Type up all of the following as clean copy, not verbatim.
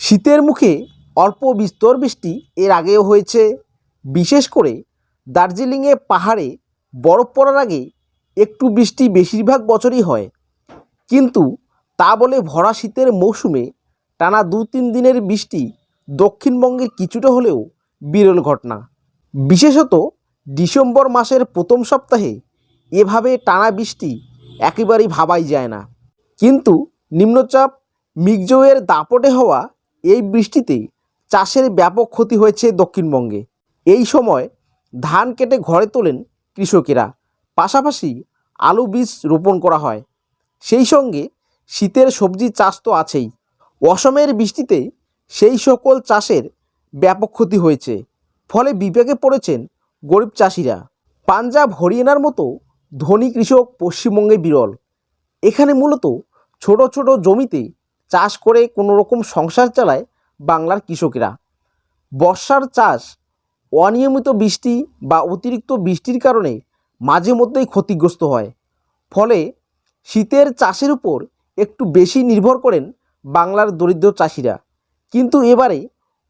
শীতের মুখে অল্প বিস্তর বৃষ্টি এর আগেও হয়েছে। বিশেষ করে দার্জিলিংয়ে পাহাড়ে বরফ পড়ার আগে একটু বৃষ্টি বেশিরভাগ বছরই হয়, কিন্তু তা বলে ভরা শীতের মৌসুমে টানা 2-3 দিনের বৃষ্টি দক্ষিণবঙ্গের কিছুটা হলেও বিরল ঘটনা। বিশেষত ডিসেম্বর মাসের প্রথম সপ্তাহে এভাবে টানা বৃষ্টি একেবারেই ভাবাই যায় না। কিন্তু নিম্নচাপ মিগজোয়ের দাপটে হওয়া এই বৃষ্টিতে চাষের ব্যাপক ক্ষতি হয়েছে দক্ষিণবঙ্গে। এই সময় ধান কেটে ঘরে তোলেন কৃষকেরা, পাশাপাশি আলু বীজ রোপণ করা হয়। সেই সঙ্গে শীতের সবজি চাষ তো আছেই। অসমের বৃষ্টিতে সেই সকল চাষের ব্যাপক ক্ষতি হয়েছে, ফলে বিপাকে পড়েছেন গরিব চাষিরা। পাঞ্জাব হরিয়ানার মতো ধনী কৃষক পশ্চিমবঙ্গে বিরল। এখানে মূলত ছোট ছোট জমিতে চাষ করে কোনো রকম সংসার চালায় বাংলার কৃষকেরা। বর্ষার চাষ অনিয়মিত বৃষ্টি বা অতিরিক্ত বৃষ্টির কারণে মাঝে মধ্যেই ক্ষতিগ্রস্ত হয়, ফলে শীতের চাষের উপর একটু বেশি নির্ভর করেন বাংলার দরিদ্র চাষিরা। কিন্তু এবারে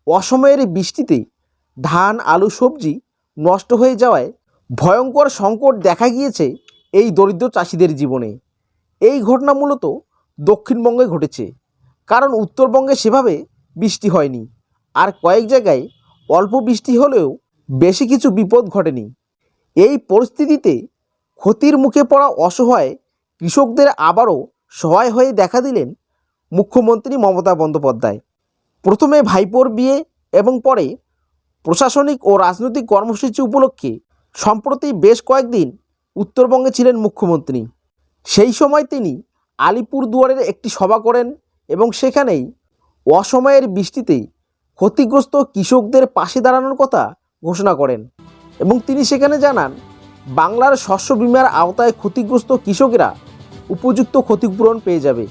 অসময়ের বৃষ্টিতে ধান আলু সবজি নষ্ট হয়ে যাওয়ায় ভয়ঙ্কর সংকট দেখা গিয়েছে এই দরিদ্র চাষিদের জীবনে। এই ঘটনা মূলত দক্ষিণবঙ্গে ঘটেছে, কারণ উত্তরবঙ্গে সেভাবে বৃষ্টি হয়নি, আর কয়েক জায়গায় অল্প বৃষ্টি হলেও বেশি কিছু বিপদ ঘটেনি। এই পরিস্থিতিতে ক্ষতির মুখে পড়া অসহায় কৃষকদের আবারও সহায় হয়ে দেখা দিলেন মুখ্যমন্ত্রী মমতা বন্দ্যোপাধ্যায়। প্রথমে ভাইপোর বিয়ে এবং পরে প্রশাসনিক ও রাজনৈতিক কর্মসূচি উপলক্ষে সম্প্রতি বেশ কয়েকদিন উত্তরবঙ্গে ছিলেন মুখ্যমন্ত্রী। সেই সময় তিনি আলিপুরদুয়ারের একটি সভা করেন এবং সেখানেই অসময়ের বৃষ্টিতে ক্ষতিগ্রস্ত কৃষকদের পাশে দাঁড়ানোর কথা ঘোষণা করেন এবং তিনি সেখানে জানান, বাংলার শস্য বিমার আওতায় ক্ষতিগ্রস্ত কৃষকেরা উপযুক্ত ক্ষতিপূরণ পেয়ে যাবে।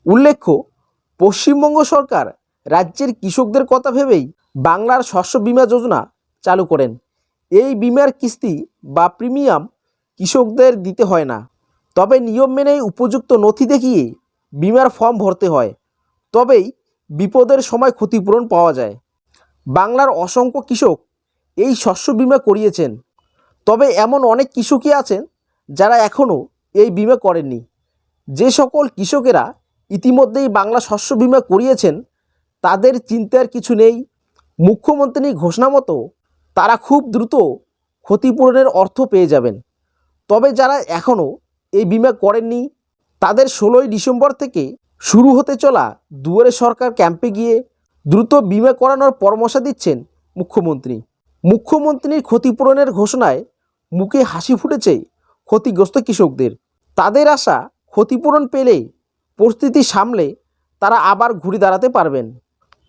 উল্লেখ্য, পশ্চিমবঙ্গ সরকার রাজ্যের কৃষকদের কথা ভেবেই বাংলার শস্য বিমা যোজনা চালু করেন। এই বিমার কিস্তি বা প্রিমিয়াম কৃষকদের দিতে হয় না, তবে নিয়ম মেনেই উপযুক্ত নথি দেখিয়ে বিমার ফর্ম ভরতে হয়, তবেই বিপদের সময় ক্ষতিপূরণ পাওয়া যায়। বাংলার অসংখ্য কৃষক এই শস্য বিমা করিয়েছেন, তবে এমন অনেক কৃষকই আছেন যারা এখনও এই বিমা করেননি। যে সকল কৃষকেরা ইতিমধ্যেই বাংলা শস্য বিমা করিয়েছেন তাদের চিন্তার কিছু নেই। মুখ্যমন্ত্রীর ঘোষণা মতো তারা খুব দ্রুত ক্ষতিপূরণের অর্থ পেয়ে যাবেন। তবে যারা এখনও এই বিমা করেননি তাদের 16ই ডিসেম্বর থেকে শুরু হতে চলা দুয়ারে সরকার ক্যাম্পে গিয়ে দ্রুত বিমা করানোর পরামর্শ দিচ্ছেন মুখ্যমন্ত্রী। মুখ্যমন্ত্রীর ক্ষতিপূরণের ঘোষণায় মুখে হাসি ফুটেছে ক্ষতিগ্রস্ত কৃষকদের। তাদের আশা, ক্ষতিপূরণ পেলে পরিস্থিতি সামলে তারা আবার ঘুরে দাঁড়াতে পারবেন।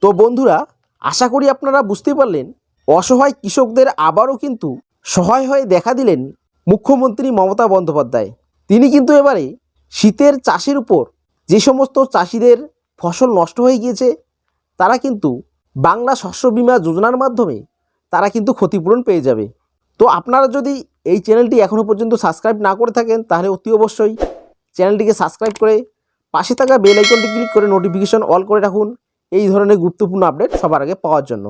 তো বন্ধুরা, আশা করি আপনারা বুঝতে পারলেন, অসহায় কৃষকদের আবারও কিন্তু সহায় হয়ে দেখা দিলেন মুখ্যমন্ত্রী মমতা বন্দ্যোপাধ্যায়। তিনি কিন্তু এবারে শীতের চাষের উপর যে সমস্ত চাষিদের ফসল নষ্ট হয়ে গিয়েছে তারা কিন্তু বাংলা শস্য বিমা যোজনার মাধ্যমে তারা কিন্তু ক্ষতিপূরণ পেয়ে যাবে। তো আপনারা যদি এই চ্যানেলটি এখনও পর্যন্ত সাবস্ক্রাইব না করে থাকেন তাহলে অতি অবশ্যই চ্যানেলটিকে সাবস্ক্রাইব করে পাশে থাকা বেল আইকনটি ক্লিক করে নোটিফিকেশন অল করে রাখুন এই ধরনের গুরুত্বপূর্ণ আপডেট সবার আগে পাওয়ার জন্য।